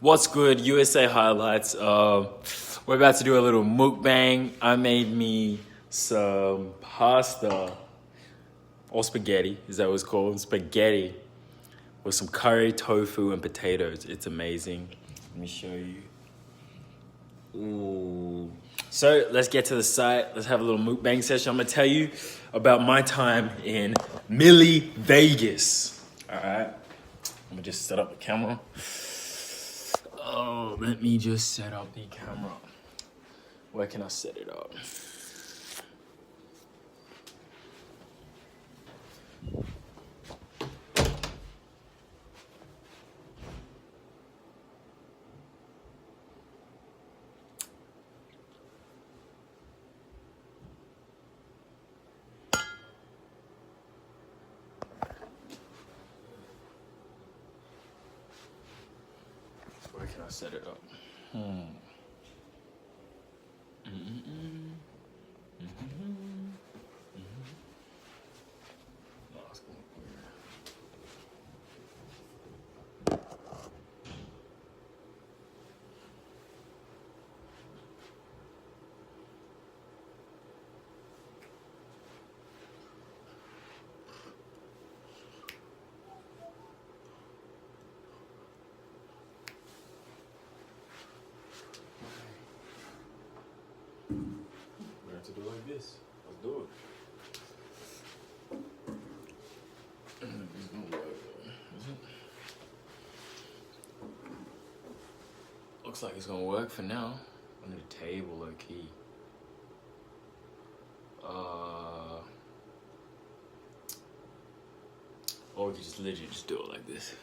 What's good, USA highlights? We're about to do a little mukbang. I made me some pasta or spaghetti. Is that what it's called? Spaghetti with some curry, tofu, and potatoes. It's amazing. Let me show you. Ooh. So let's get to the site. Let's have a little mukbang session. I'm gonna tell you about my time in Millie, Vegas. All right. Let me just set up the camera. Oh, let me just set up the camera. Where can I set it up? Where can I set it up? We have to do it like this. Let's do it. It's gonna work, is it? Looks like it's gonna work for now. Under the table, low key. Or we could just literally just do it like this.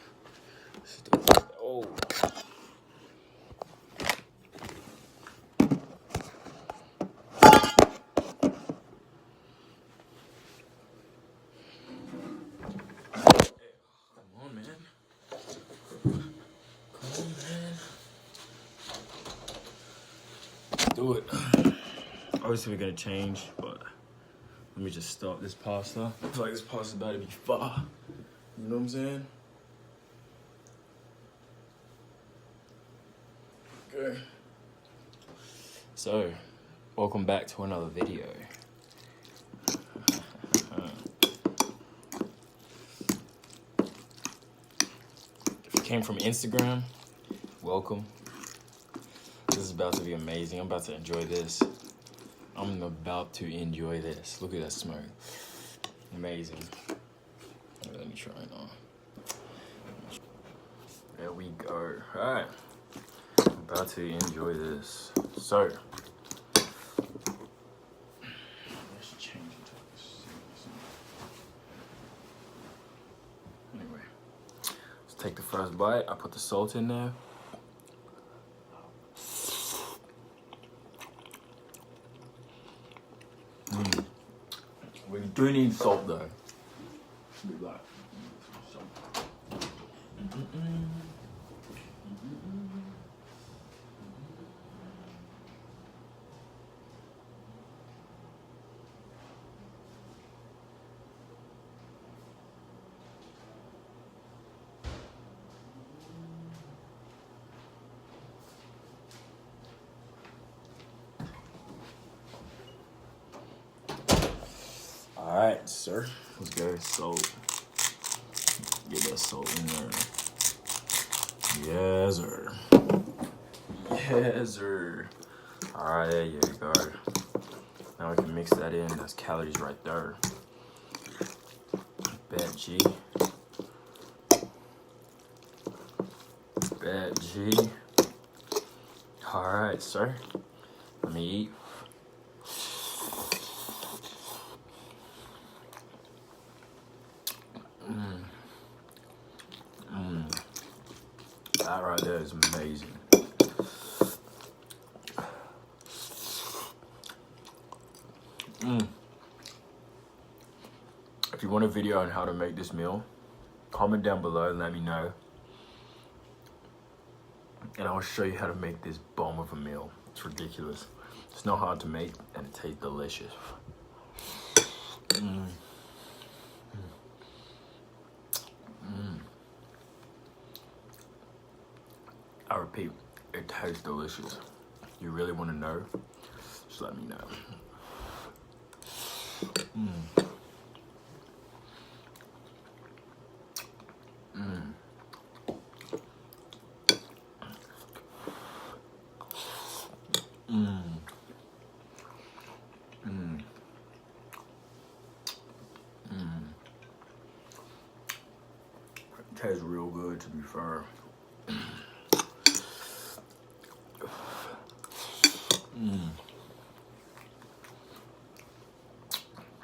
Just do it like that. Oh. Do it. Obviously we're gonna change, but let me just start this pasta. I feel like this pasta's about to be far. You know what I'm saying? Okay. So, welcome back to another video. If you came from Instagram, welcome. This is about to be amazing. I'm about to enjoy this. I'm about to enjoy this. Look at that smoke. Amazing. Let me try it on. There we go. All right. I'm about to enjoy this. So, let's change it. Anyway, let's take the first bite. I put the salt in there. We do need salt though. All right, sir. Let's go. Salt. Get that salt in there. Yes, sir. Yes, sir. All right, there you go. Now we can mix that in. That's calories right there. Bad G. Bad G. All right, sir. Let me eat. That right there is amazing. If you want a video on how to make this meal, comment down below and let me know. And I'll show you how to make this bomb of a meal. It's ridiculous. It's not hard to make and it tastes delicious. I repeat, it tastes delicious. You really want to know? Just let me know. It tastes real good, to be fair.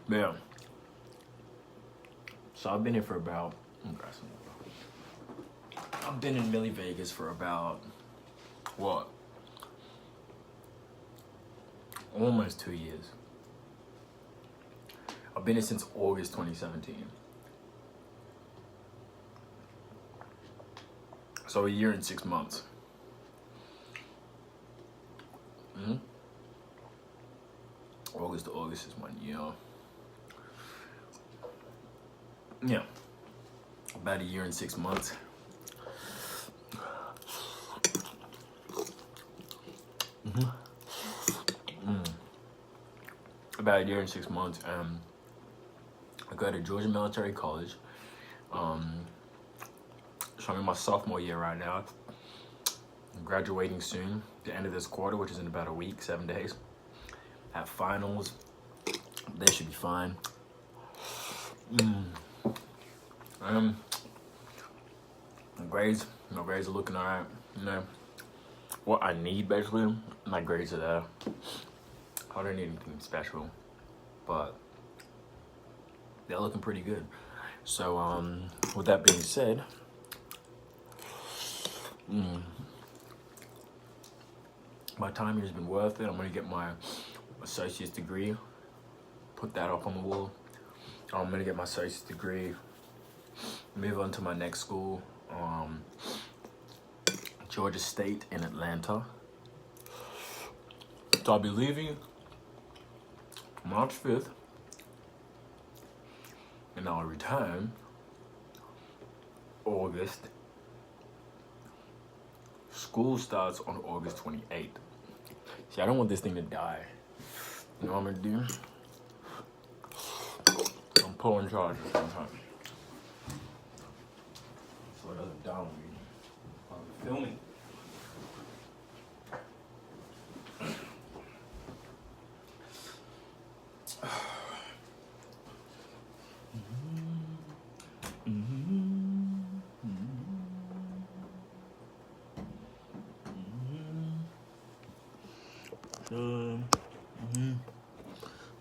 Yeah. So I've been here for about, I've been in Millie Vegas for about, what? Almost 2 years. I've been here since August 2017. So a year and 6 months. August to August is 1 year. Yeah. About a year and 6 months. About a year and 6 months. I go to Georgia Military College. So I'm in my sophomore year right now. I'm graduating soon, the end of this quarter, which is in about a week, 7 days. Have finals. They should be fine. My grades are looking alright. You know, what I need basically, my grades are there. I don't need anything special, but they're looking pretty good. So, with that being said, my time here has been worth it. I'm gonna get my associate's degree, put that up on the wall. I'm gonna get my associate's degree, move on to my next school, Georgia State in Atlanta. So I'll be leaving March 5th, and I'll return August. School starts on August 28th. See, I don't want this thing to die. You know what I'm gonna do? I'm pulling charge at the same time. So it doesn't down me while I'm filming.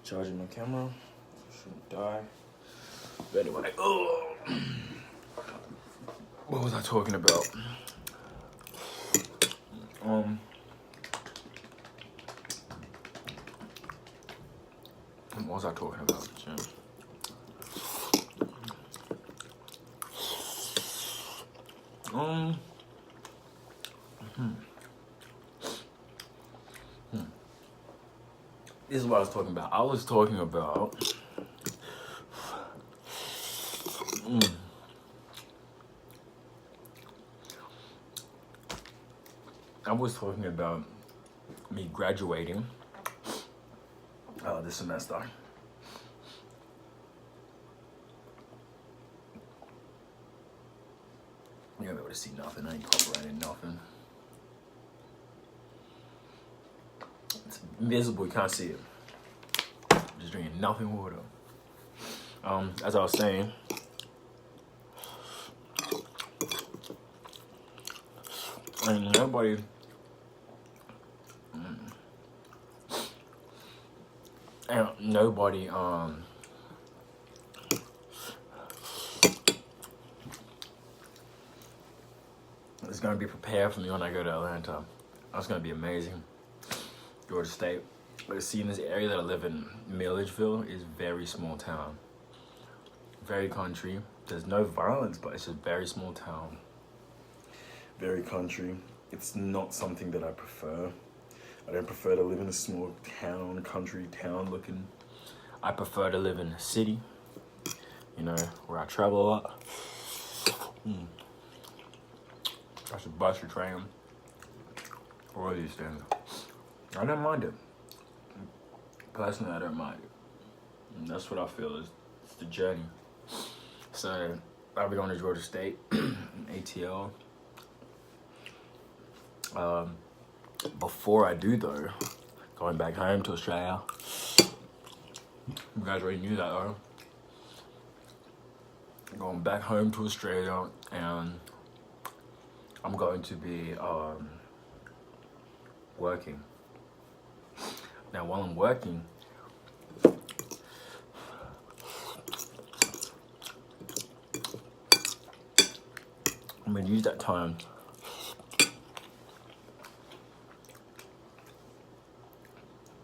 Charging my camera, shouldn't die. But anyway, what was I talking about? What was I talking about, Jim? This is what I was talking about. I was talking about me graduating this semester. You're not able to see nothing. I ain't copyrighting nothing. It's invisible. You can't see it. I'm just drinking nothing water. As I was saying, and nobody is gonna be prepared for me when I go to Atlanta. That's gonna be amazing. Georgia State. But see, in this area that I live in, Milledgeville, is very small town. Very country. There's no violence, but it's just very small town. Very country. It's not something that I prefer. I don't prefer to live in a small town, country town looking. I prefer to live in a city, you know, where I travel a lot. I should bus or train. all these things. I don't mind it. Personally, I don't mind it. And that's what I feel is it's the journey. So I'll be going to Georgia State, ATL. Before I do though, going back home to Australia. You guys already knew that though. Going back home to Australia, and I'm going to be working. Now while I'm working, I'm gonna use that time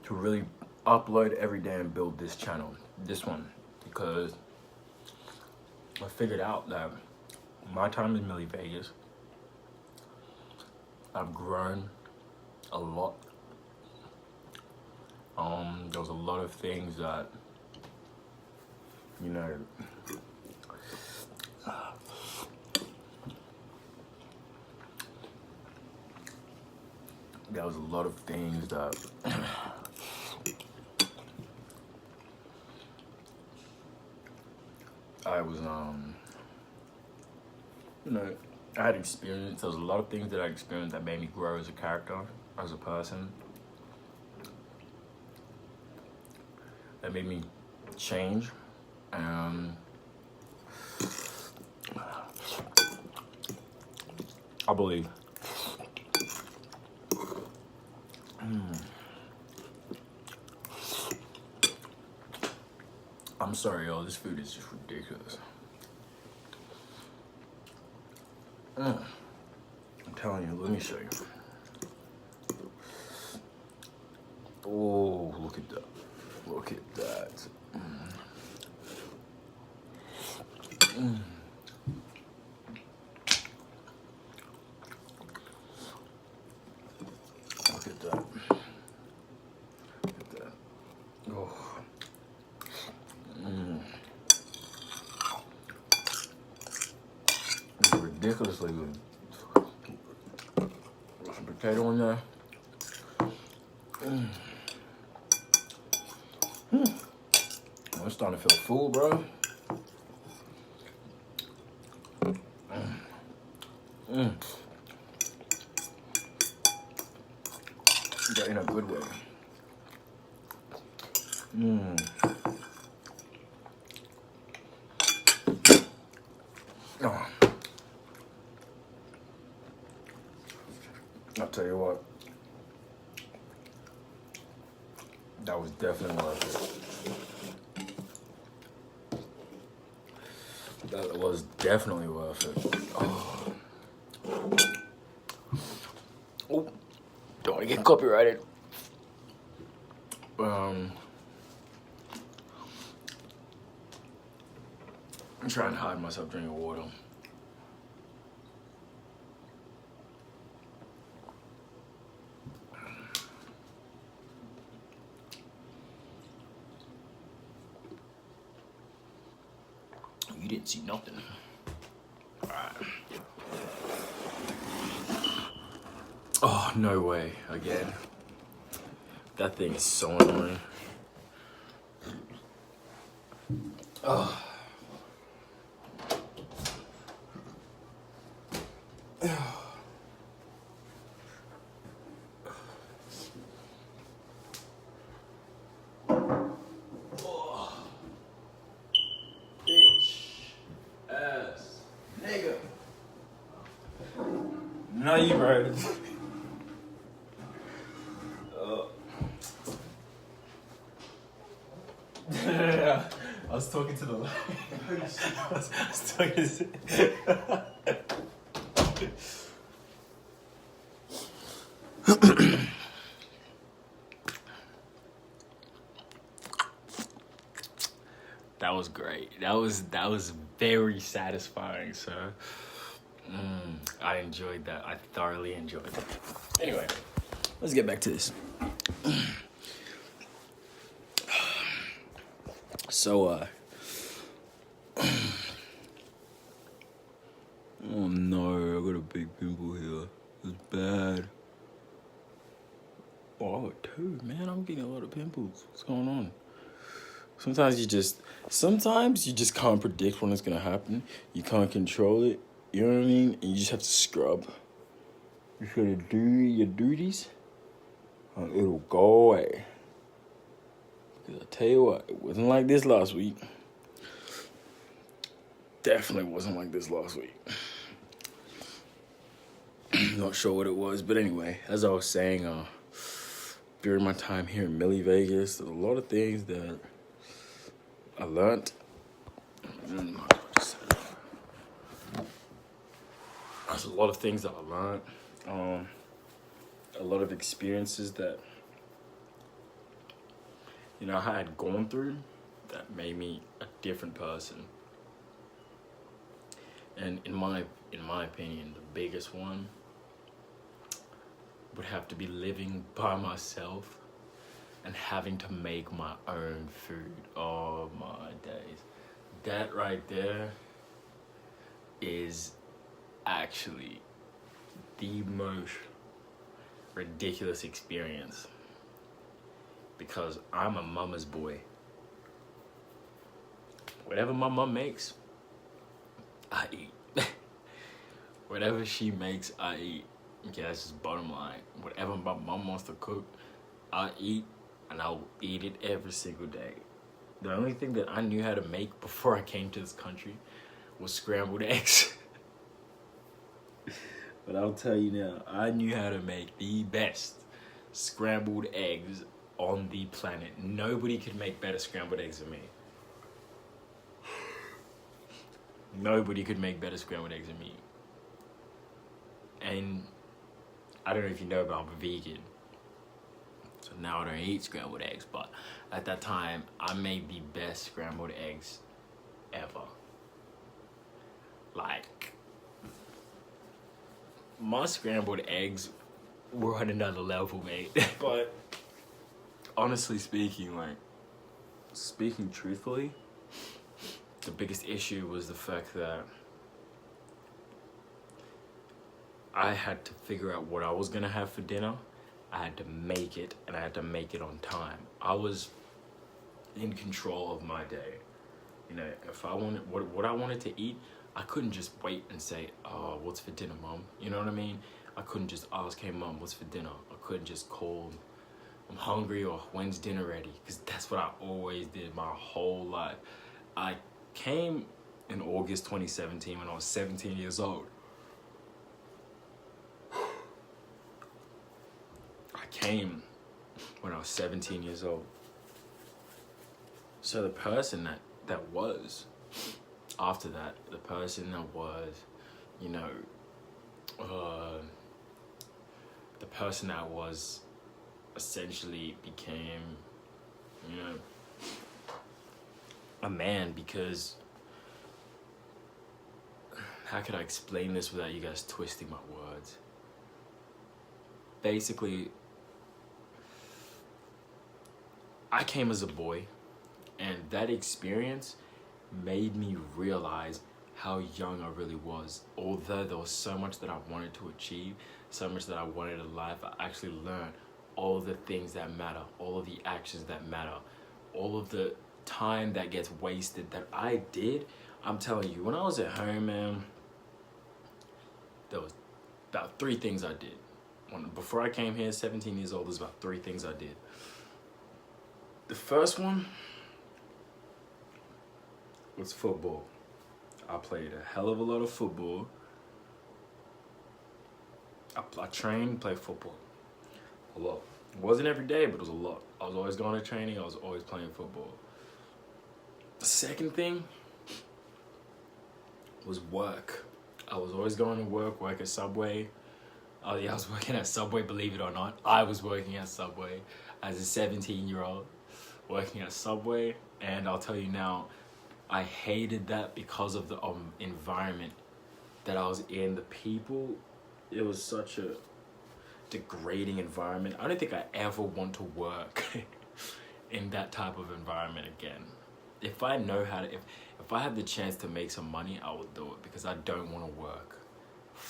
to really upload every day and build this channel, this one, because I figured out that my time in Millie Vegas, I've grown a lot. There was a lot of things that, you know, there was a lot of things that I was, you know, I had experience. There was a lot of things that I experienced that made me grow as a character, as a person. That made me change. I believe. I'm sorry, y'all. This food is just ridiculous. I'm telling you. Let me show you. Oh, look at that. Look at that. Look at that. Look at that. Oh. It's ridiculously good. Put some potato in there. I'm starting to feel full, bro. But in a good way. Oh. I'll tell you what. That was definitely worth it. That was definitely worth it. Oh. Oh. Don't want to get copyrighted. I'm trying to hide myself drinking water. You didn't see nothing. All right. Oh, no way. Again. That thing is so annoying. Oh. No, you right. I was talking to the light. I was talking to That was great. That was very satisfying, sir. I enjoyed that. I thoroughly enjoyed it. Anyway, let's get back to this. So, oh no, I got a big pimple here. It's bad. Dude, man, I'm getting a lot of pimples. What's going on? Sometimes you just can't predict when it's gonna happen. You can't control it. You know what I mean? And you just have to scrub. You gotta do your duties, and it'll go away. Because I tell you what, it wasn't like this last week. Definitely wasn't like this last week. Not sure what it was, but anyway, as I was saying, during my time here in Millie Vegas, there's a lot of things that I learned. There's a lot of things that I learned. A lot of experiences that, I had gone through that made me a different person. And in my opinion, the biggest one would have to be living by myself and having to make my own food. Oh my days. That right there is actually the most ridiculous experience, because I'm a mama's boy. Whatever my mom makes, I eat. Whatever she makes, I eat. Okay, that's just bottom line. Whatever my mom wants to cook, I eat, and I'll eat it every single day. The only thing that I knew how to make before I came to this country was scrambled eggs. But I'll tell you now, I knew how to make the best scrambled eggs on the planet. Nobody could make better scrambled eggs than me. Nobody could make better scrambled eggs than me. And I don't know if you know, but I'm a vegan. So now I don't eat scrambled eggs, but at that time, I made the best scrambled eggs ever. Like, my scrambled eggs were on another level, mate. But honestly speaking, speaking truthfully, the biggest issue was the fact that I had to figure out what I was gonna have for dinner. I had to make it, and I had to make it on time. I was in control of my day. If I wanted what I wanted to eat, I couldn't just wait and say, "Oh, what's for dinner, Mom?" You know what I mean? I couldn't just ask, "Hey, Mom, what's for dinner?" I couldn't just call, "I'm hungry," or "When's dinner ready?" Because that's what I always did my whole life. I came in August 2017 when I was 17 years old. I came when I was 17 years old. So the person that was, after that, the person that was, the person that was essentially became, a man, because how could I explain this without you guys twisting my words? Basically, I came as a boy, and that experience made me realize how young I really was. Although there was so much that I wanted to achieve, so much that I wanted in life, I actually learned all of the things that matter, all of the actions that matter, all of the time that gets wasted that I did. I'm telling you, when I was at home, man, there was about 3 things I did. Before I came here, 17 years old, there's about 3 things I did. The first one was football. I played a hell of a lot of football. I trained, played football a lot. It wasn't every day, but it was a lot. I was always going to training. I was always playing football. The second thing was work. I was always going to work at Subway. Oh yeah, I was working at Subway, believe it or not. I was working at Subway as a 17-year-old, working at Subway. And I'll tell you now, I hated that because of the environment that I was in. The people, it was such a degrading environment. I don't think I ever want to work in that type of environment again. If I know how to, if I have the chance to make some money, I will do it, because I don't want to work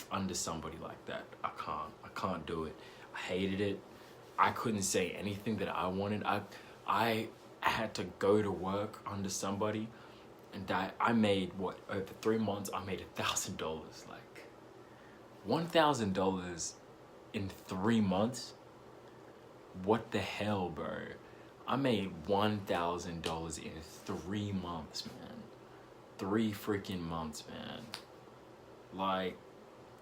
under somebody like that. I can't do it. I hated it. I couldn't say anything that I wanted. I had to go to work under somebody, and I made what, over 3 months I made $1,000. Like $1,000 in 3 months. What the hell, bro? I made $1,000 in 3 months, man. 3 freaking months, man. Like,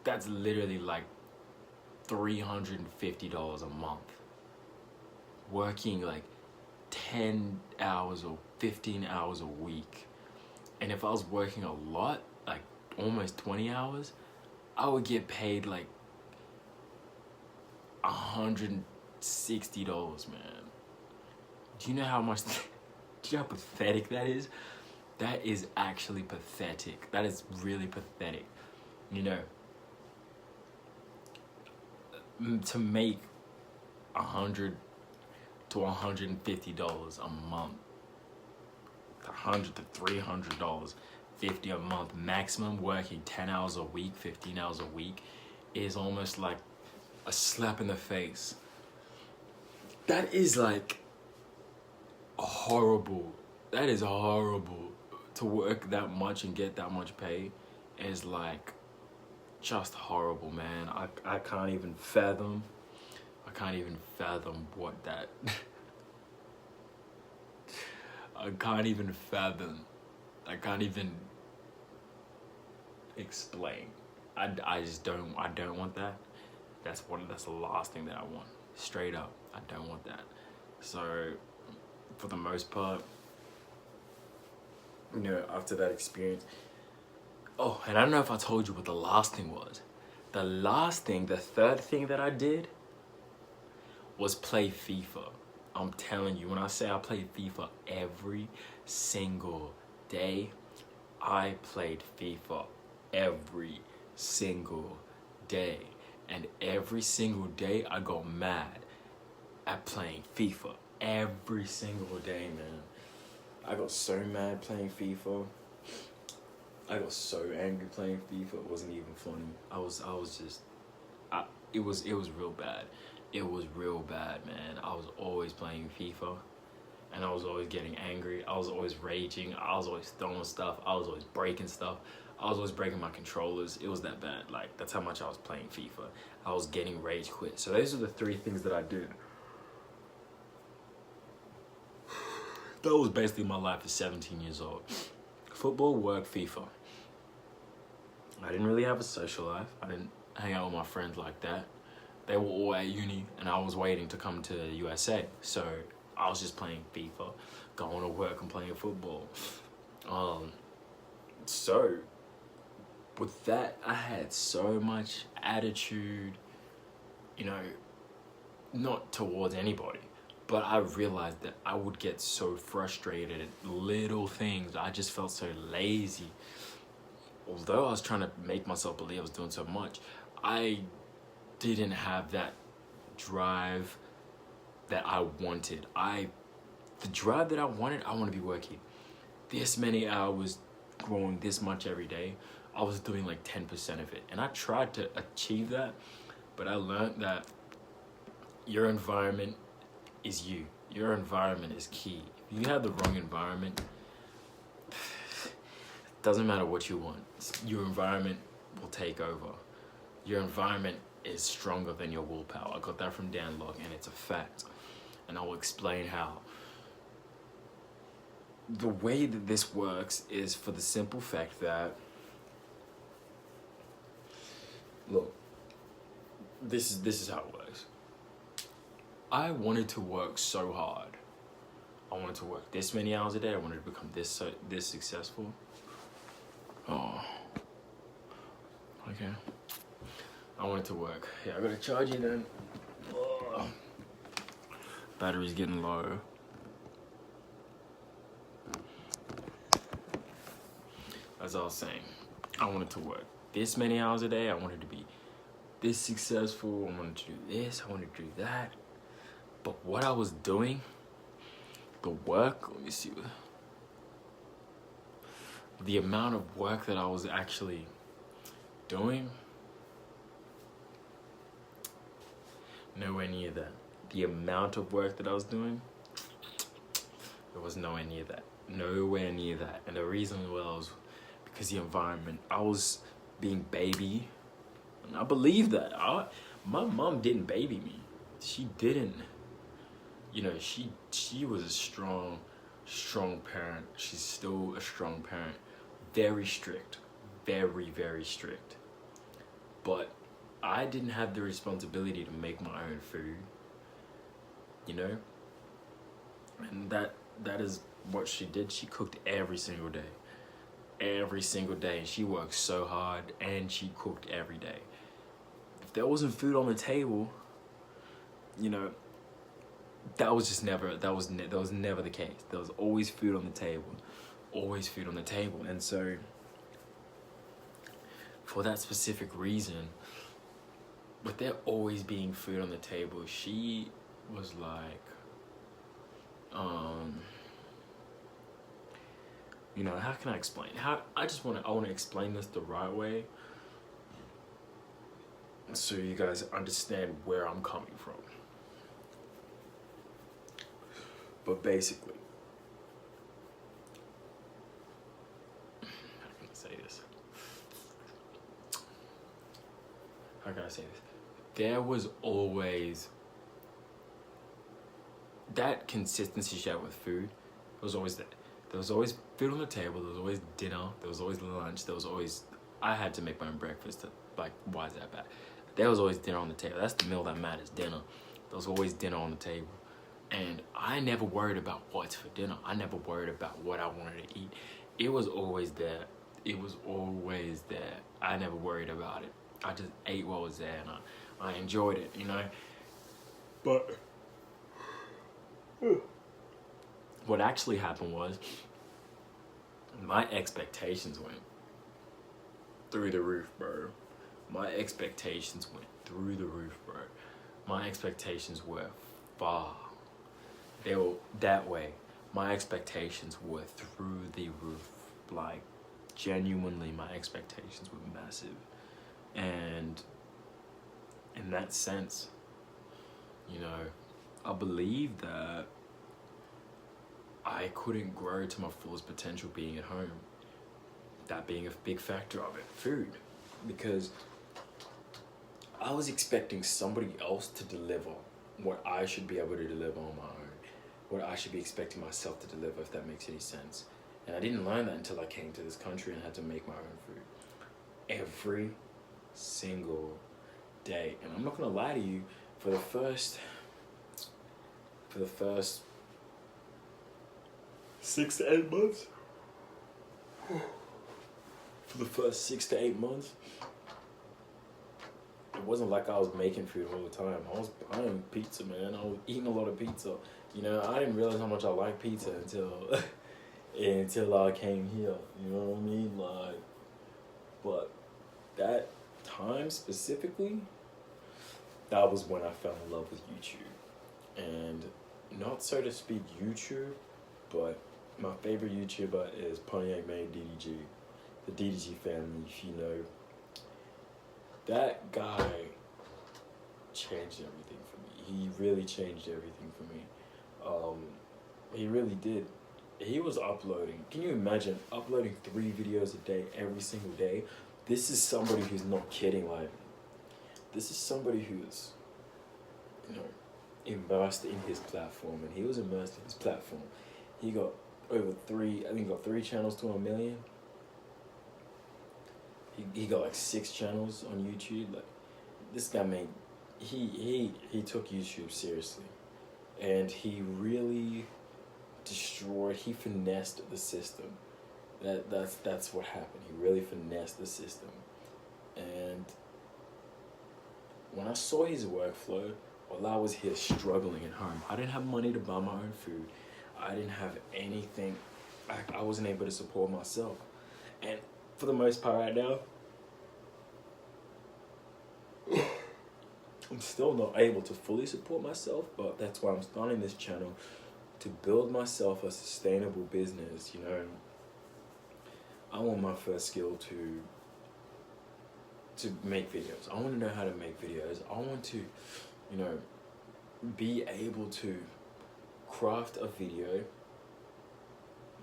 that's literally like $350 a month. Working like 10 hours or 15 hours a week. And if I was working a lot, like almost 20 hours, I would get paid like $160, man. Do you know how much, do you know how pathetic that is? That is actually pathetic. That is really pathetic. You know, to make $100 to $150 a month, $100 to $300, $50 a month maximum, working 10 hours a week, 15 hours a week, is almost like a slap in the face. That is like horrible. That is horrible. To work that much and get that much pay is like just horrible, man. I can't even fathom. I can't even fathom what that. I can't even fathom. I can't even explain. I just don't. I don't want that. That's the last thing that I want. Straight up, I don't want that. So, for the most part, you know, after that experience. Oh, and I don't know if I told you what the last thing was. The third thing that I did was play FIFA. I'm telling you, when I say I played FIFA every single day, I played FIFA every single day. And every single day I go mad at playing FIFA. Every single day, man. I got so mad playing FIFA. I got so angry playing FIFA. It wasn't even funny. It was real bad. It was real bad, man. I was always playing FIFA, and I was always getting angry. I was always raging. I was always throwing stuff. I was always breaking stuff. I was always breaking my controllers. It was that bad. Like, that's how much I was playing FIFA. I was getting rage quit. So those are the 3 things that I did. That was basically my life at 17 years old. Football, work, FIFA. I didn't really have a social life. I didn't hang out with my friends like that. They were all at uni, and I was waiting to come to the USA. So I was just playing FIFA, going to work and playing football. So with that, I had so much attitude, you know, not towards anybody. But I realized that I would get so frustrated at little things. I just felt so lazy. Although I was trying to make myself believe I was doing so much, I didn't have that drive that I wanted. The drive that I wanted to be working this many hours, growing this much every day. I was doing like 10% of it. And I tried to achieve that, but I learned that your environment is you. Your environment is key. If you have the wrong environment, it doesn't matter what you want. Your environment will take over. Your environment is stronger than your willpower. I got that from Dan Locke, and it's a fact. And I will explain how. The way that this works is for the simple fact that, look, this is how it works. I wanted to work so hard. I wanted to work this many hours a day. I wanted to become this successful. Oh, okay. I wanted to work. Yeah, I gotta charge it then. Oh. Battery's getting low. As I was saying, I wanted to work this many hours a day. I wanted to be this successful. I wanted to do this. I wanted to do that. But what I was doing, the work, let me see. The amount of work that I was actually doing, nowhere near that. the amount of work that I was doing, it was nowhere near that. Nowhere near that. And the reason was because the environment. I was being baby, and I believe that. My mom didn't baby me. She didn't. You know, she was a strong parent. She's still a strong parent. Very strict. Very, very strict. But I didn't have the responsibility to make my own food. You know? And that is what she did. She cooked every single day. Every single day. She worked so hard, and she cooked every day. If there wasn't food on the table, you know, that was never the case. There was always food on the table. Always food on the table. And so, for that specific reason, with there always being food on the table, she was like, you know, how can I explain? I want to explain this the right way, so you guys understand where I'm coming from. But basically, how can I say this? There was always that consistency she had with food. It was always there. There was always food on the table. There was always dinner. There was always lunch. There was always, I had to make my own breakfast. Like, why is that bad? There was always dinner on the table. That's the meal that matters, dinner. There was always dinner on the table. And I never worried about what's for dinner. I never worried about what I wanted to eat. It was always there. It was always there. I never worried about it. I just ate what was there, and I enjoyed it, you know? But what actually happened was, my expectations went through the roof, bro. My expectations went through the roof, bro. My expectations were far. They were that way. My expectations were through the roof. Like, genuinely, my expectations were massive. And in that sense, you know, I believe that I couldn't grow to my fullest potential being at home. That being a big factor of it, food. Because I was expecting somebody else to deliver what I should be able to deliver on my own. What I should be expecting myself to deliver, if that makes any sense. And I didn't learn that until I came to this country and had to make my own food. Every single day. And I'm not gonna lie to you, for the first 6 to 8 months, it wasn't like I was making food all the time. I was buying pizza, man. I was eating a lot of pizza. You know, I didn't realize how much I liked pizza until I came here. You know what I mean? Like, but that time specifically, that was when I fell in love with YouTube. And not so to speak YouTube, but my favorite YouTuber is Pontiac Man DDG. The DDG family, if you know. That guy changed everything for me. He really changed everything for me. He really did. He was uploading. Can you imagine uploading 3 videos a day every single day? This is somebody who's not kidding. Like, this is somebody who's, you know, immersed in his platform, and he was immersed in his platform. He got over 3 channels to 1 million. He got like 6 channels on YouTube. Like, this guy he took YouTube seriously, and he really he finessed the system. That's what happened. He really finessed the system. And when I saw his workflow, while I was here struggling at home, I didn't have money to buy my own food. I didn't have anything. I wasn't able to support myself. And for the most part right now, I'm still not able to fully support myself, but that's why I'm starting this channel, to build myself a sustainable business, you know. I want my first skill to make videos. I want to know how to make videos. I want to, you know, be able to craft a video,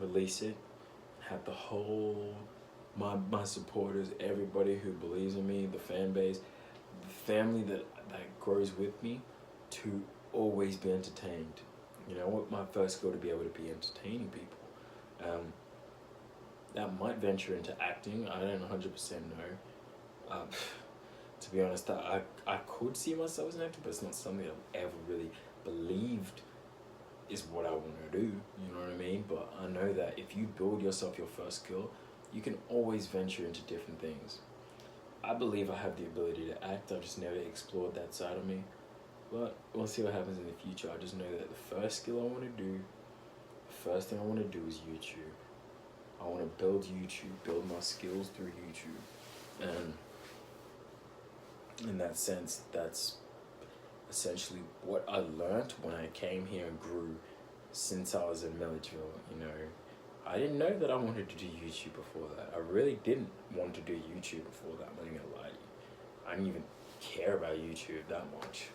release it, have the whole my supporters, everybody who believes in me, the fan base, the family that grows with me, to always be entertained. You know, I want my first goal to be able to be entertaining people. That might venture into acting. I don't 100% know. To be honest, I could see myself as an actor, but it's not something I've ever really believed is what I want to do. You know what I mean? But I know that if you build yourself your first skill, you can always venture into different things. I believe I have the ability to act. I've just never explored that side of me. But we'll see what happens in the future. I just know that the first skill I want to do, the first thing I want to do is YouTube. I want to build YouTube, build my skills through YouTube. And in that sense, that's essentially what I learned when I came here and grew since I was in Milledgeville. You know, I didn't know that I wanted to do YouTube before that. I really didn't want to do YouTube before that. I'm not even gonna lie to you. I didn't even care about YouTube that much.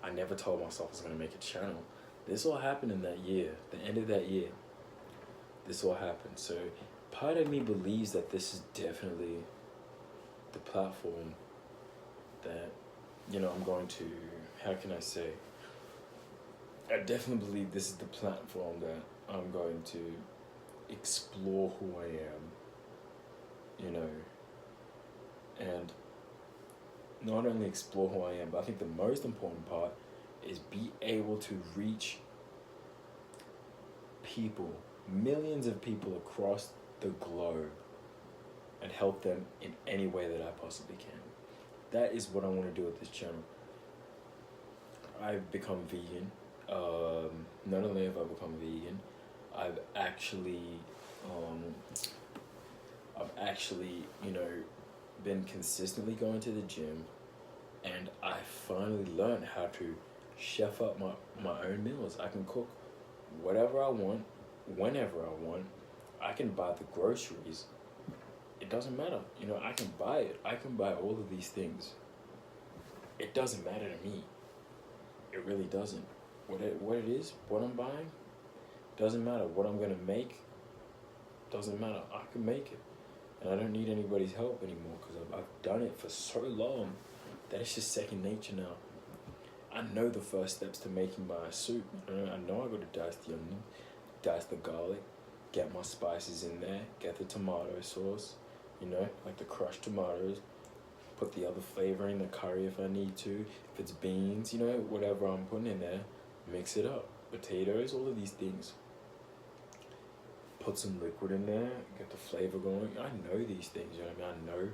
I never told myself I was gonna make a channel. This all happened in that year, the end of that year. This all happened. So part of me believes that this is definitely the platform that, you know, I'm going to, how can I say? I definitely believe this is the platform that I'm going to explore who I am, you know, and not only explore who I am, but I think the most important part is be able to reach people, millions of people across the globe, and help them in any way that I possibly can. That is what I want to do with this channel. I've become vegan. Not only have I become vegan, I've actually, you know, been consistently going to the gym, and I finally learned how to chef up my own meals. I can cook whatever I want, whenever I want. I can buy the groceries. It doesn't matter. You know, I can buy it. I can buy all of these things. It doesn't matter to me. It really doesn't. What it is, what I'm buying, doesn't matter. What I'm gonna make, doesn't matter. I can make it. And I don't need anybody's help anymore, because I've done it for so long that it's just second nature now. I know the first steps to making my soup. I know I got to dice the onion, dice the garlic, get my spices in there, get the tomato sauce, you know, like the crushed tomatoes, put the other flavor in the curry if I need to, if it's beans, you know, whatever I'm putting in there, mix it up. Potatoes, all of these things. Put some liquid in there, get the flavor going. I know these things, you know what I mean? I know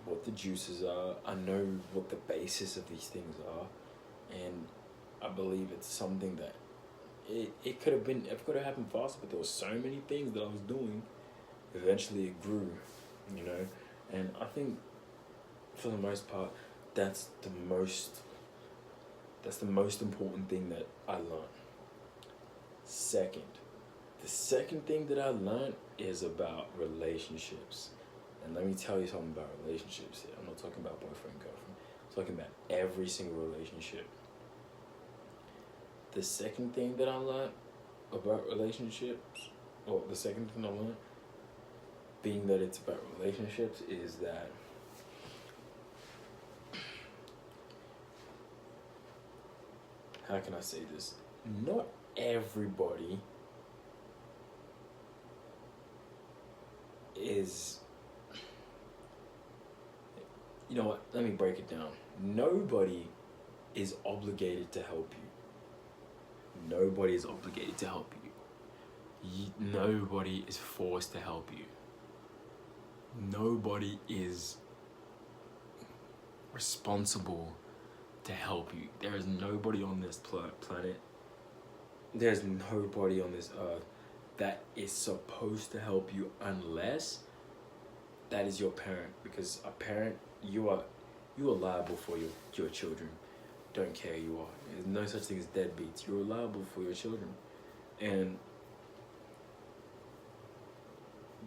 what the juices are. I know what the basis of these things are. And I believe it's something that it could have happened faster, but there were so many things that I was doing. Eventually it grew, you know? And I think for the most part, that's the most important thing that I learned. The second thing that I learned is about relationships. And let me tell you something about relationships here. I'm not talking about boyfriend, girlfriend. I'm talking about every single relationship. The second thing that I learned about relationships, or the second thing I learned, being that it's about relationships, is that how can I say this? Not everybody is, you know what, let me break it down. Nobody is obligated to help you. Nobody is obligated to help you. Nobody is forced to help you. Nobody is responsible to help you. There is nobody on this planet, there's nobody on this earth that is supposed to help you unless that is your parent. Because a parent, you are liable for your children. Don't care who you are. There's no such thing as deadbeats. You're liable for your children. And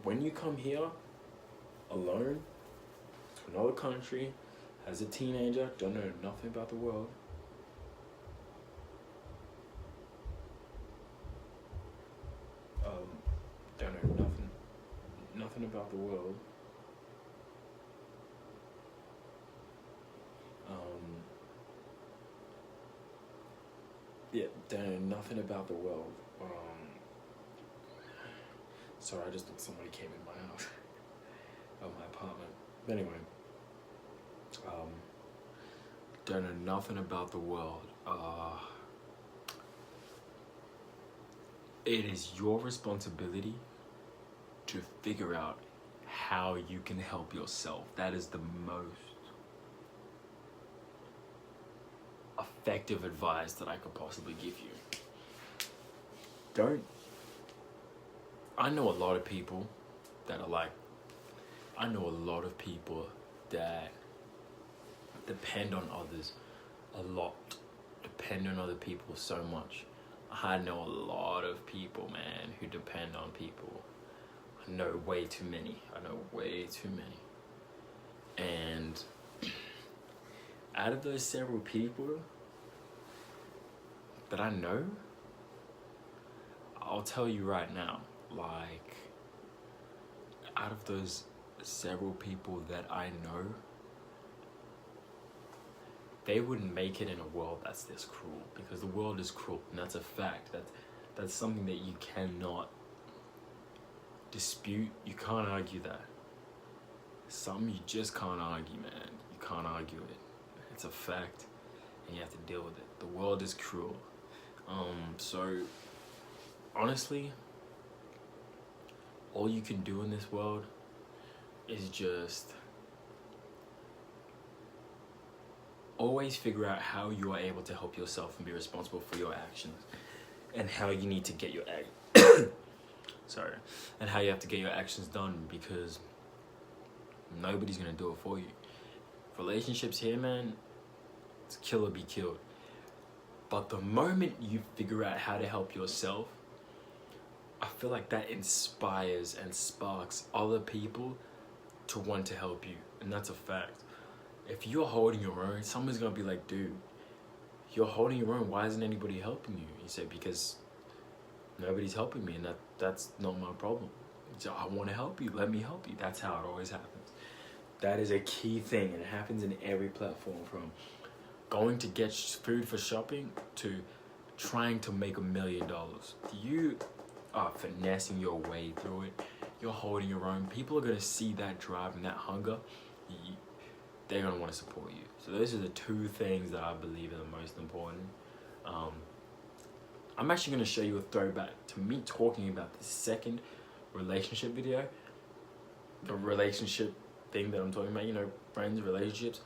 when you come here alone to another country as a teenager, don't know nothing about the world, don't know nothing about the world. Yeah, don't know nothing about the world. Sorry, I just thought somebody came in my house, my apartment. But anyway, don't know nothing about the world. It is your responsibility to figure out how you can help yourself. That is the most effective advice that I could possibly give you. I know a lot of people that depend on others a lot, depend on other people so much. I know a lot of people, man, who depend on people. I know way too many. And out of those several people that I know, I'll tell you right now, like, out of those several people that I know, they wouldn't make it in a world that's this cruel, because the world is cruel, and that's a fact. That's something that you cannot dispute. You can't argue that. Something you just can't argue, man. You can't argue it. It's a fact, and you have to deal with it. The world is cruel. So honestly, all you can do in this world is just always figure out how you are able to help yourself and be responsible for your actions, and how you need to get your and how you have to get your actions done, because nobody's gonna do it for you. Relationships here, man, it's kill or be killed. But the moment you figure out how to help yourself, I feel like that inspires and sparks other people to want to help you, and that's a fact. If you're holding your own, someone's gonna be like, dude, you're holding your own, why isn't anybody helping you? You say, because nobody's helping me, and that's not my problem. So I wanna help you, let me help you. That's how it always happens. That is a key thing, and it happens in every platform, from going to get food for shopping to trying to make $1 million. You are finessing your way through it. You're holding your own. People are gonna see that drive and that hunger. They're gonna want to support you. So those are the two things that I believe are the most important. I'm actually gonna show you a throwback to me talking about the second relationship video. The relationship thing that I'm talking about, you know, friends, relationships.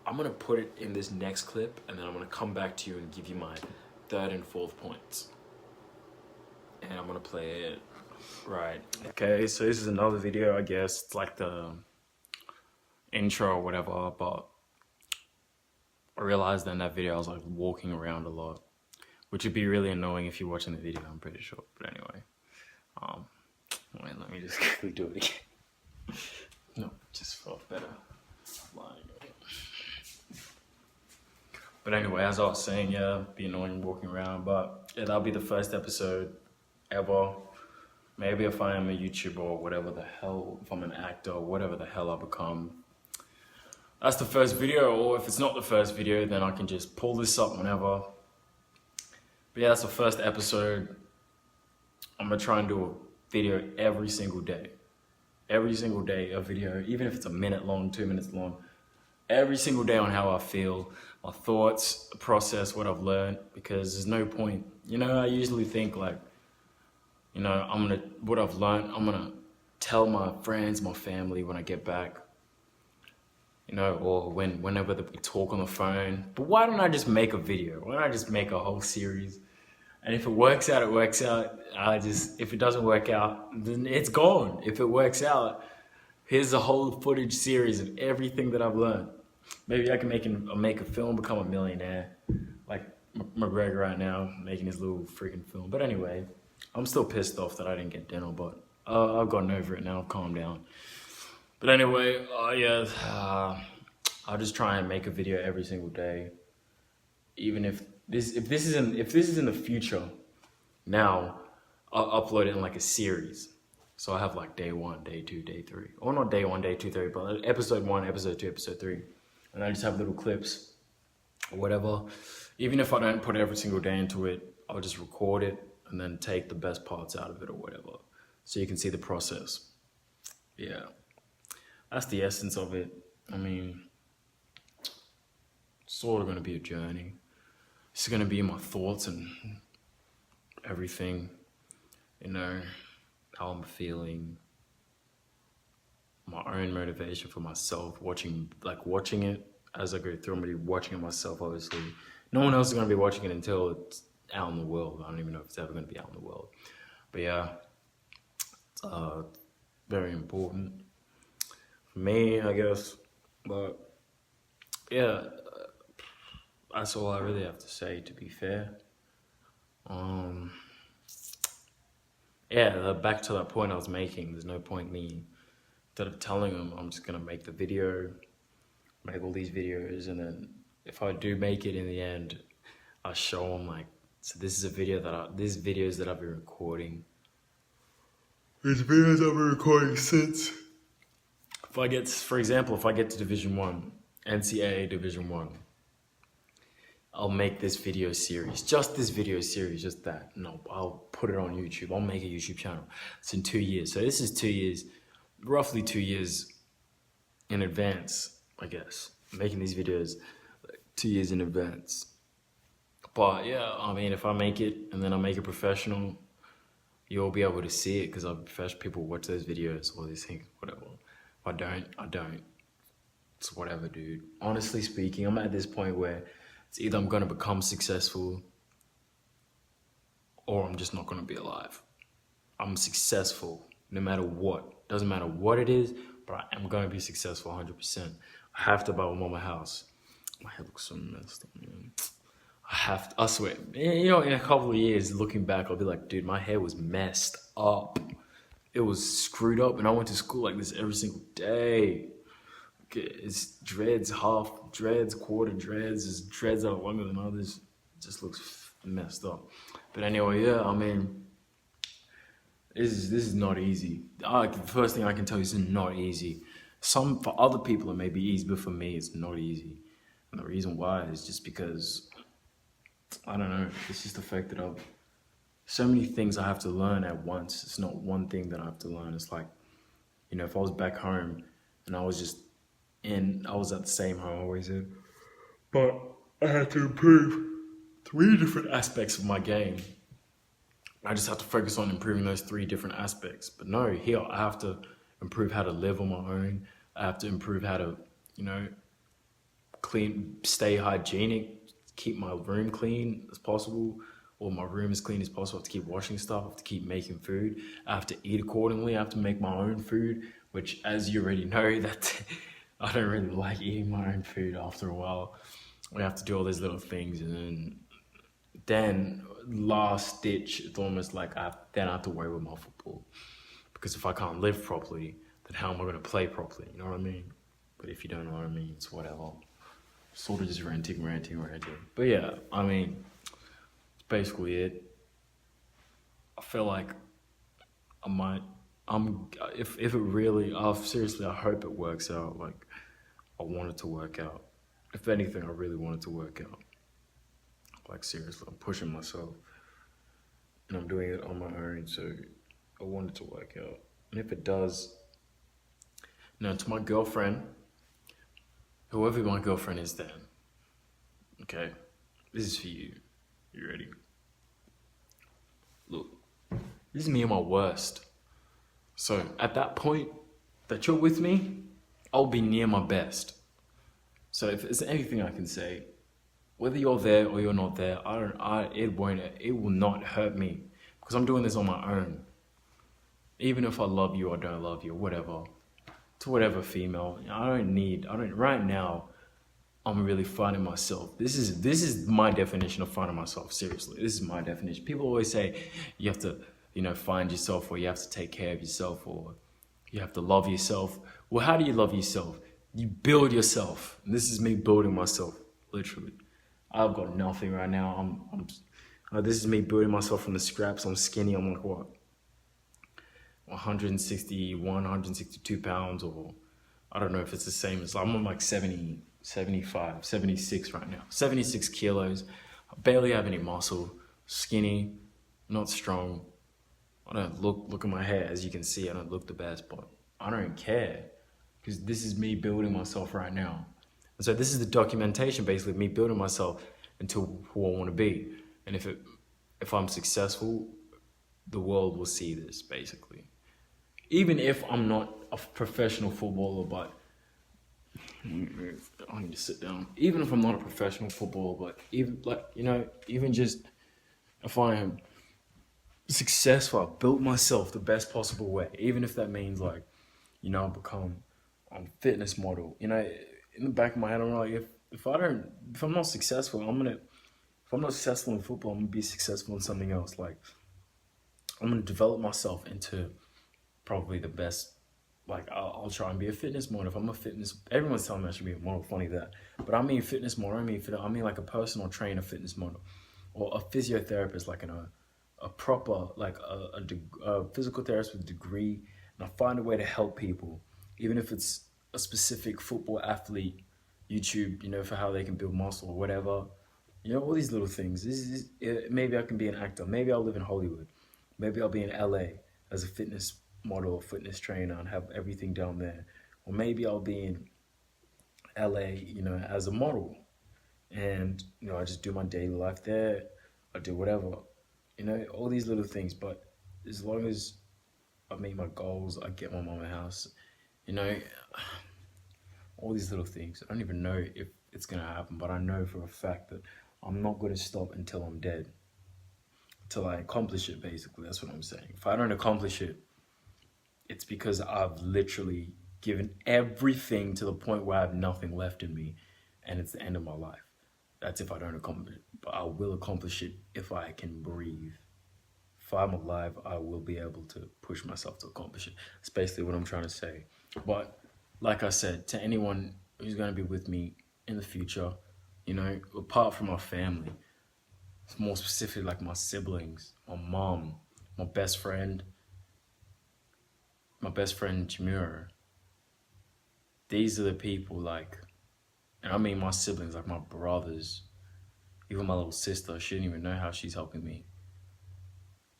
I'm gonna put it in this next clip, and then I'm gonna come back to you and give you my third and fourth points. And I'm gonna play it right. Okay, so this is another video, I guess. It's like the intro or whatever, but I realized that in that video I was like walking around a lot, which would be really annoying if you're watching the video, I'm pretty sure. But anyway, wait, let me just quickly do it again. No, it just felt better lying. But anyway, as I was saying, yeah, it'd be annoying walking around, but yeah, that'll be the first episode ever. Maybe if I am a YouTuber or whatever the hell, if I'm an actor or whatever the hell I become, that's the first video. Or if it's not the first video, then I can just pull this up whenever. But yeah, that's the first episode. I'm gonna try and do a video every single day. Every single day, a video, even if it's a minute long, 2 minutes long. Every single day on how I feel, my thoughts, the process, what I've learned, because there's no point. You know, I usually think like, you know, what I've learned, I'm gonna tell my friends, my family when I get back, you know, or whenever we talk on the phone. But why don't I just make a video? Why don't I just make a whole series? And if it works out, it works out. If it doesn't work out, then it's gone. If it works out, here's a whole footage series of everything that I've learned. Maybe I can make a film, become a millionaire, like McGregor right now, making his little freaking film. But anyway, I'm still pissed off that I didn't get dinner, but I've gotten over it now. I've calmed down. But anyway, I'll just try and make a video every single day, even if this is in the future. Now I'll upload it in like a series. So I have like day 1, day 2, day 3. Or not day 1, day 2, 3, but episode 1, episode 2, episode 3. And I just have little clips or whatever. Even if I don't put every single day into it, I'll just record it and then take the best parts out of it or whatever. So you can see the process. Yeah. That's the essence of it. I mean, it's sort of going to be a journey. It's going to be my thoughts and everything, you know, how I'm feeling, my own motivation for myself, watching it as I go through. I'm going to be watching it myself, obviously. No one else is going to be watching it until it's out in the world. I don't even know if it's ever going to be out in the world. But yeah, it's very important for me, I guess. But yeah, that's all I really have to say, to be fair. Yeah, back to that point I was making. There's no point me, instead of telling them, I'm just gonna make the video, make all these videos, and then if I do make it in the end, I'll show them like, so this is a video these videos that I've been recording. These videos I've been recording since. For example, if I get to Division 1, NCAA Division 1, I'll make this video series, just this video series, just that. No, I'll put it on YouTube. I'll make a YouTube channel. It's in 2 years. So this is 2 years, roughly 2 years in advance, I guess. Making these videos like 2 years in advance. But yeah, I mean, if I make it and then I make it professional, you'll be able to see it because people watch those videos, all these things, whatever. If I don't, I don't. It's whatever, dude. Honestly speaking, I'm at this point where it's either I'm gonna become successful or I'm just not gonna be alive. I'm successful no matter what. Doesn't matter what it is, but I'm gonna be successful 100%. I have to buy my mama house. My hair looks so messed up, man. I swear, you know, in a couple of years, looking back, I'll be like, dude, my hair was messed up. It was screwed up, and I went to school like this every single day. It's dreads, half dreads, quarter dreads. It's dreads that are longer than others. It just looks messed up. But anyway, yeah, I mean, this is not easy. The first thing I can tell you is it's not easy. For other people it may be easy, but for me it's not easy. And the reason why is just because, I don't know, it's just the fact that I've so many things I have to learn at once. It's not one thing that I have to learn. It's like, you know, if I was back home and I was at the same home I always did, but I had to improve 3 different aspects of my game. I just have to focus on improving those 3 different aspects. But no, here I have to improve how to live on my own. I have to improve how to, you know, stay hygienic, keep my room clean as possible, or my room as clean as possible. I have to keep washing stuff, I have to keep making food. I have to eat accordingly. I have to make my own food, which, as you already know, that I don't really like eating my own food after a while. We have to do all these little things, and then last ditch, it's almost like I have to worry with my football. Because if I can't live properly, then how am I going to play properly? You know what I mean? But if you don't know what I mean, it's whatever. Sort of just ranting. But yeah, I mean, it's basically it. I feel like if it really, seriously, I hope it works out. Like, I want it to work out. If anything, I really want it to work out. Like, seriously, I'm pushing myself. And I'm doing it on my own, so I want it to work out. And if it does, now to my girlfriend, whoever my girlfriend is then, okay, this is for you. You ready? Look, this is me at my worst. So at that point that you're with me, I'll be near my best. So if there's anything I can say, whether you're there or you're not there, it will not hurt me because I'm doing this on my own. Even if I love you or don't love you, whatever, to whatever female, right now, I'm really finding myself. This is my definition of finding myself, seriously. This is my definition. People always say you have to, you know, find yourself, or you have to take care of yourself, or you have to love yourself. Well, how do you love yourself? You build yourself. And this is me building myself, literally. I've got nothing right now. This is me building myself from the scraps. I'm skinny. I'm like, what? 161, 162 pounds, or I don't know if it's the same as, I'm on like 70, 75, 76 right now. 76 kilos. I barely have any muscle, skinny, not strong. I don't look at my hair, as you can see, I don't look the best, but I don't care because this is me building myself right now. And so this is the documentation, basically, of me building myself into who I want to be. And if I'm successful, the world will see this, basically. Even if I'm not a professional footballer, but I need to sit down. Even if I'm not a professional footballer, but even even just if I am successful, I've built myself the best possible way. Even if that means I become a fitness model. In the back of my head, I'm like, if I'm not successful, if I'm not successful in football, I'm gonna be successful in something else. Like, I'm gonna develop myself into probably the best. Like, I'll try and be a fitness model. If I'm a fitness, everyone's telling me I should be a model. Funny that, but I mean fitness model. I mean like a personal trainer, fitness model, or a physiotherapist, like a proper a physical therapist with a degree, and I find a way to help people, even if it's a specific football athlete, YouTube, for how they can build muscle or whatever. All these little things. Maybe I can be an actor. Maybe I'll live in Hollywood. Maybe I'll be in LA as a fitness model or fitness trainer and have everything down there. Or maybe I'll be in LA, as a model. And, I just do my daily life there. I do whatever. All these little things. But as long as I meet my goals, I get my mom a house, all these little things. I don't even know if it's going to happen, but I know for a fact that I'm not going to stop until I'm dead. Until I accomplish it, basically. That's what I'm saying. If I don't accomplish it, it's because I've literally given everything to the point where I have nothing left in me, and it's the end of my life. That's if I don't accomplish it. But I will accomplish it if I can breathe. If I'm alive, I will be able to push myself to accomplish it. That's basically what I'm trying to say. But like I said, to anyone who's going to be with me in the future, apart from my family, more specifically like my siblings, my mom, my best friend Jamira. These are the people, and I mean my siblings, like my brothers, even my little sister. She didn't even know how she's helping me.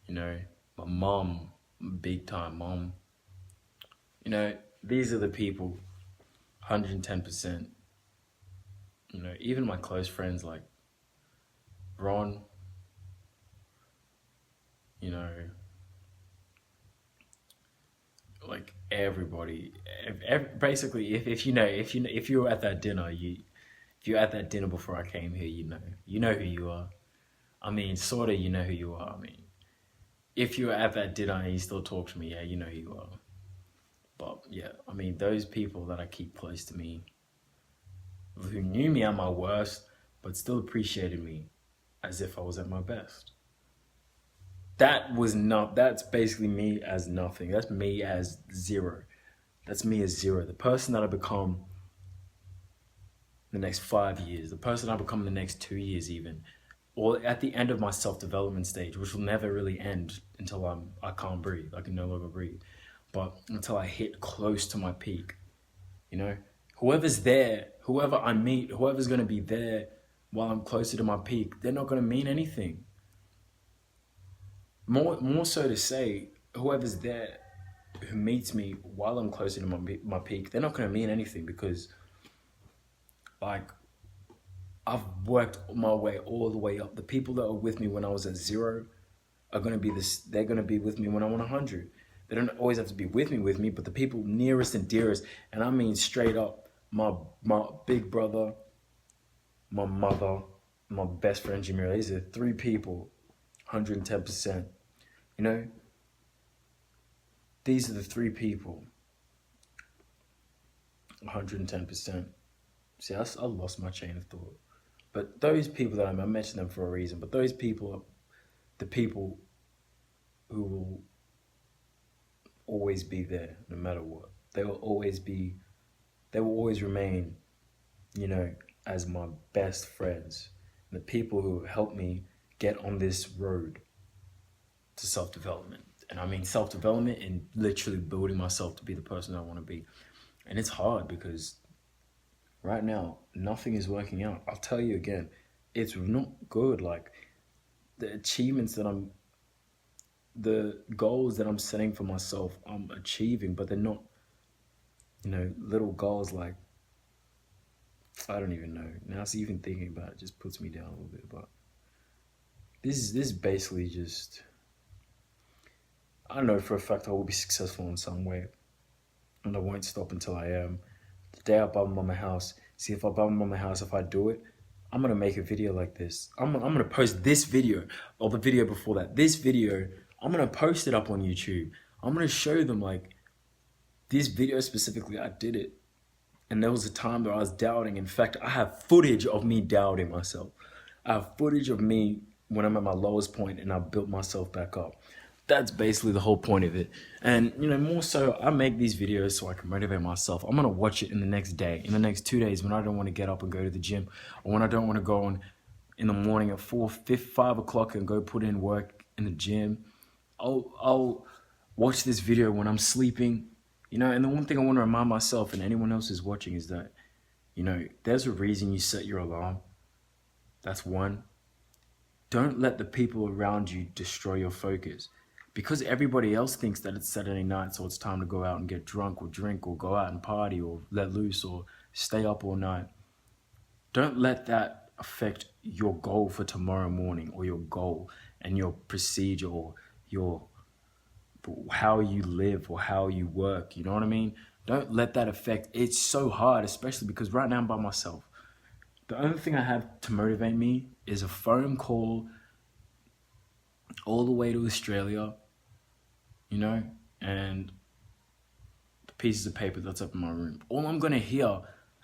My mom, big time mom. These are the people, 110%. Even my close friends like Ron, like everybody, basically, if you were at that dinner, if you're at that dinner before I came here, you know who you are. I mean, sort of, you know who you are. I mean, if you're at that dinner and you still talk to me, yeah, you know who you are. But yeah, I mean, those people that I keep close to me, who knew me at my worst, but still appreciated me as if I was at my best. That's basically me as nothing. That's me as zero. That's me as zero. The person that I become the next 5 years, the person I become the next 2 years even, or at the end of my self-development stage, which will never really end until I can't breathe. I can no longer breathe. But until I hit close to my peak, whoever's there, whoever I meet, whoever's going to be there while I'm closer to my peak, they're not going to mean anything. More so to say, whoever's there who meets me while I'm closer to my peak, they're not going to mean anything because, I've worked my way all the way up. The people that were with me when I was at 0 are going to be they're going to be with me when I'm 100. They don't always have to be with me, but the people nearest and dearest, and I mean straight up, my big brother, my mother, my best friend Jamira. These are 3 people, 110%. These are the 3 people, 110%. See, I lost my chain of thought. But those people that I mentioned them for a reason, but those people are the people who will always be there no matter what. They will always remain, as my best friends. And the people who helped me get on this road to self-development. And I mean self-development and literally building myself to be the person I want to be. And it's hard because right now, nothing is working out. I'll tell you again, it's not good. Like the achievements that the goals that I'm setting for myself, I'm achieving, but they're not, little goals like, I don't even know. Now, so even thinking about it just puts me down a little bit. But this is basically just, I know for a fact I will be successful in some way, and I won't stop until I am. The day I buy my house, see if I buy my house, if I do it, I'm gonna make a video like this. I'm gonna post this video or the video before that. This video, I'm gonna post it up on YouTube. I'm gonna show them like this video specifically. I did it, and there was a time where I was doubting. In fact, I have footage of me doubting myself. I have footage of me when I'm at my lowest point and I built myself back up. That's basically the whole point of it. And, more so, I make these videos so I can motivate myself. I'm going to watch it in the next day, in the next 2 days when I don't want to get up and go to the gym, or when I don't want to go on in the morning at 5 o'clock and go put in work in the gym. I'll watch this video when I'm sleeping, and the one thing I want to remind myself and anyone else who's watching is that, there's a reason you set your alarm. That's one. Don't let the people around you destroy your focus. Because everybody else thinks that it's Saturday night, so it's time to go out and get drunk or drink or go out and party or let loose or stay up all night. Don't let that affect your goal for tomorrow morning, or your goal and your procedure, or how you live or how you work. You know what I mean? Don't let that affect. It's so hard, especially because right now I'm by myself. The only thing I have to motivate me is a phone call all the way to Australia, and the pieces of paper that's up in my room. All I'm going to hear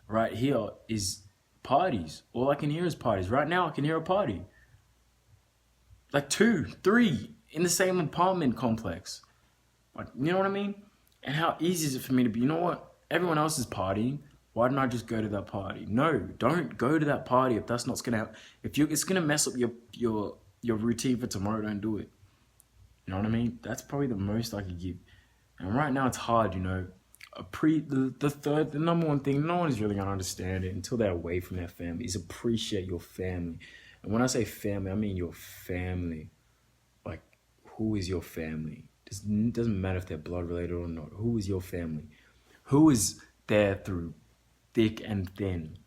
right here is parties. All I can hear is parties. Right now I can hear a party. Like 2, 3 in the same apartment complex. Like, you know what I mean? And how easy is it for me to be, what? Everyone else is partying. Why didn't I just go to that party? No, don't go to that party if that's not gonna. It's gonna mess up your routine for tomorrow. Don't do it. You know what I mean? That's probably the most I could give. And right now it's hard. The number one thing, no one is really gonna understand it until they're away from their family, is appreciate your family. And when I say family, I mean your family. Like, who is your family? It doesn't matter if they're blood related or not. Who is your family? Who is there through thick and thin?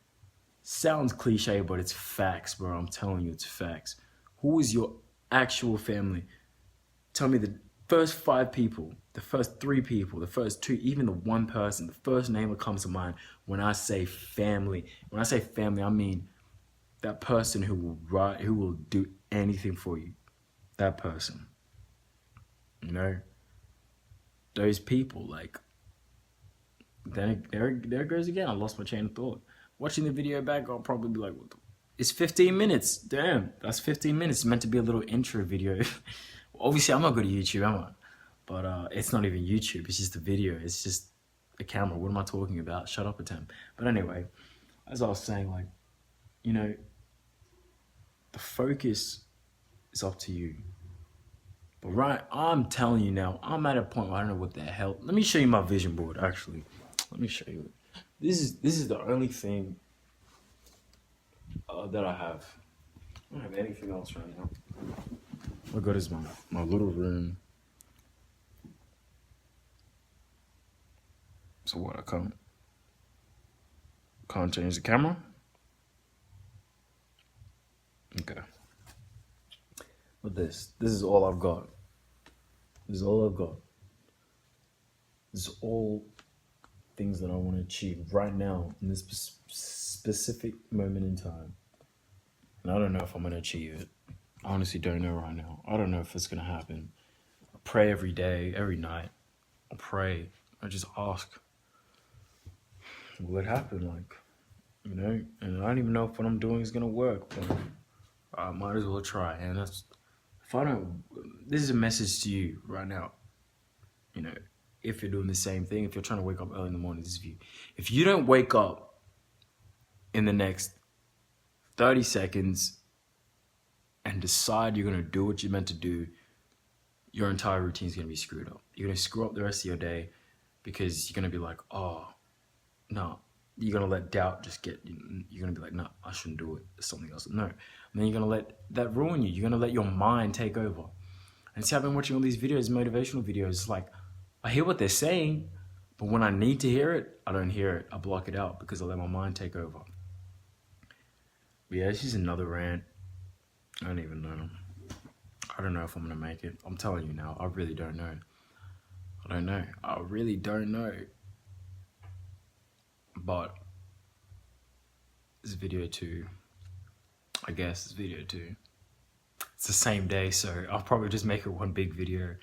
Sounds cliche, but it's facts, bro. I'm telling you, it's facts. Who is your actual family? Tell me the first 5 people, the first 3 people, the first 2, even the one person, the first name that comes to mind when I say family. When I say family, I mean that person who will do anything for you. That person. Those people, like, then there goes again. I lost my chain of thought. Watching the video back, I'll probably be like, it's 15 minutes. Damn, that's 15 minutes. It's meant to be a little intro video. Obviously, I'm not good at YouTube, am I? But it's not even YouTube. It's just a video. It's just a camera. What am I talking about? Shut up, attempt. But anyway, as I was saying, like, the focus is up to you. But I'm telling you now, I'm at a point where I don't know what the hell. Let me show you my vision board, actually. Let me show you. This is the only thing that I have. I don't have anything else right now. What good is my little room? So what? I can't change the camera. Okay. But this is all I've got. This is all I've got. This is all things that I want to achieve right now in this specific moment in time. And I don't know if I'm going to achieve it. I honestly don't know right now. I don't know if it's going to happen. I pray every day, every night. I pray. I just ask, will it happen? Like, and I don't even know if what I'm doing is going to work, but I might as well try. And this is a message to you right now. If you're doing the same thing, if you're trying to wake up early in the morning, this is you. If you don't wake up in the next 30 seconds and decide you're going to do what you're meant to do, your entire routine is going to be screwed up. You're going to screw up the rest of your day because you're going to be like, oh, no. You're going to let doubt just get, you're going to be like, no, I shouldn't do it. There's something else. No. And then you're going to let that ruin you. You're going to let your mind take over. And see, I've been watching all these videos, motivational videos. It's like, I hear what they're saying, but when I need to hear it, I don't hear it. I block it out because I let my mind take over. But yeah, this is another rant. I don't even know. I don't know if I'm going to make it. I'm telling you now, I really don't know. I don't know. I really don't know. But this video 2, I guess it's video 2. It's the same day, so I'll probably just make it one big video.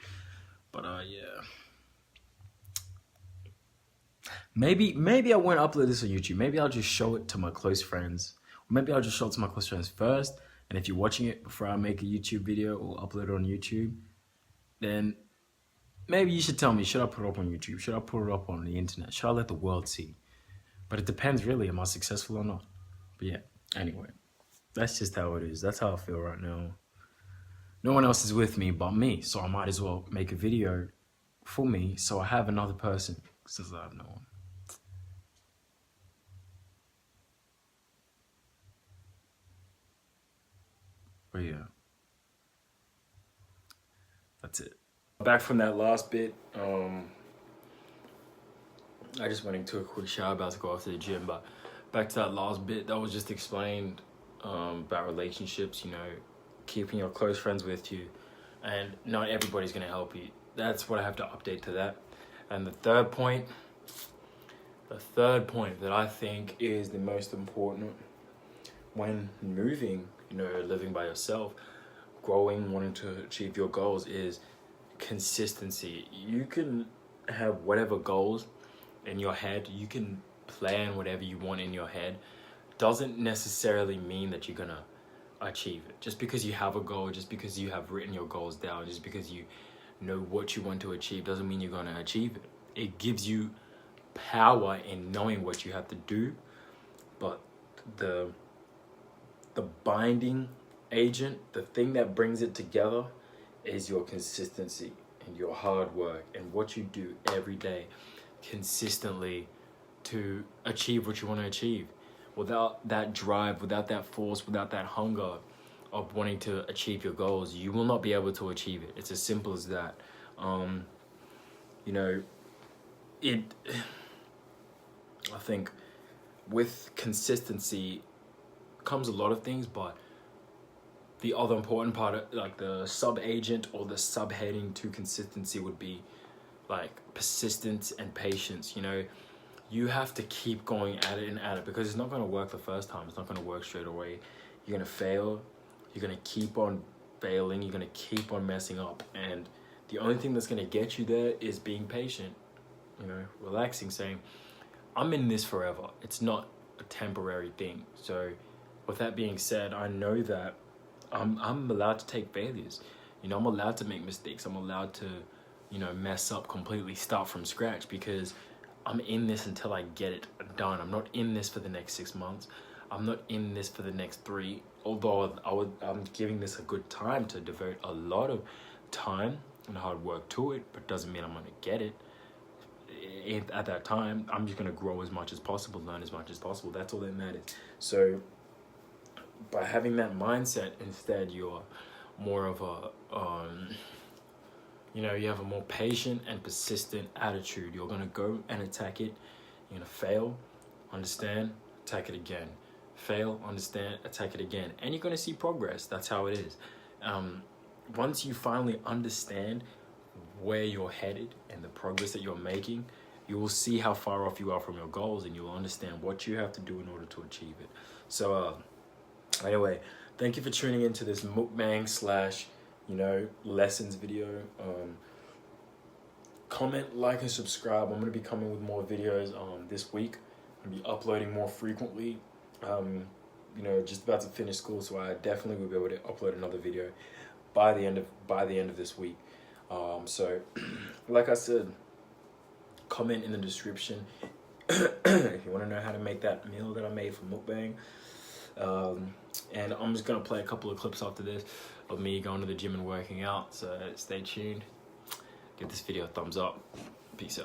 But yeah. Maybe I won't upload this on YouTube. Maybe I'll just show it to my close friends. Maybe I'll just show it to my close friends first. And if you're watching it before I make a YouTube video or upload it on YouTube, then maybe you should tell me, should I put it up on YouTube? Should I put it up on the internet? Should I let the world see? But it depends really, am I successful or not? But yeah, anyway, that's just how it is. That's how I feel right now. No one else is with me but me, so I might as well make a video for me so I have another person, since I have no one. But yeah, that's it. Back from that last bit, I just went into a quick shower, about to go off to the gym, but back to that last bit, that was just explained about relationships, you know, keeping your close friends with you, and not everybody's gonna help you. That's what I have to update to that. And the third point that I think is the most important when moving, you know, living by yourself, growing, wanting to achieve your goals, is consistency. You can have whatever goals in your head, you can plan whatever you want in your head, doesn't necessarily mean that you're gonna achieve it. Just because you have a goal, just because you have written your goals down, just because you know what you want to achieve, doesn't mean you're gonna achieve it. It gives you power in knowing what you have to do, but the binding agent, the thing that brings it together, is your consistency and your hard work and what you do every day consistently to achieve what you want to achieve. Without that drive, without that force, without that hunger of wanting to achieve your goals, you will not be able to achieve it. It's as simple as that. You know, I think with consistency comes a lot of things, but the other important part, like the sub-agent or the subheading to consistency, would be like persistence and patience. You know, you have to keep going at it and at it, because it's not going to work the first time. It's not going to work straight away. You're going to fail. You're going to keep on failing. You're going to keep on messing up. And the only thing that's going to get you there is being patient, you know, relaxing, saying, I'm in this forever. It's not a temporary thing. So with that being said, I know that I'm allowed to take failures. You know, I'm allowed to make mistakes. I'm allowed to, you know, mess up completely, start from scratch, because I'm in this until I get it done. I'm not in this for the next 6 months. I'm not in this for the next 3. Although I'm giving this a good time to devote a lot of time and hard work to it, but doesn't mean I'm gonna get it. At that time, I'm just gonna grow as much as possible, learn as much as possible. That's all that matters. So by having that mindset, instead, you're more of a, you know, you have a more patient and persistent attitude. You're gonna go and attack it. You're gonna fail, understand, attack it again. Fail, understand, attack it again. And you're gonna see progress. That's how it is. Once you finally understand where you're headed and the progress that you're making, you will see how far off you are from your goals, and you will understand what you have to do in order to achieve it. So anyway, thank you for tuning into this mukbang slash, you know, lessons video. Comment, like, and subscribe. I'm going to be coming with more videos this week. I'm going to be uploading more frequently. You know, just about to finish school, so I definitely will be able to upload another video by the end of this week. So like I said, comment in the description if you want to know how to make that meal that I made for mukbang. And I'm just gonna play a couple of clips after this of me going to the gym and working out, so stay tuned. Give this video a thumbs up. Peace out.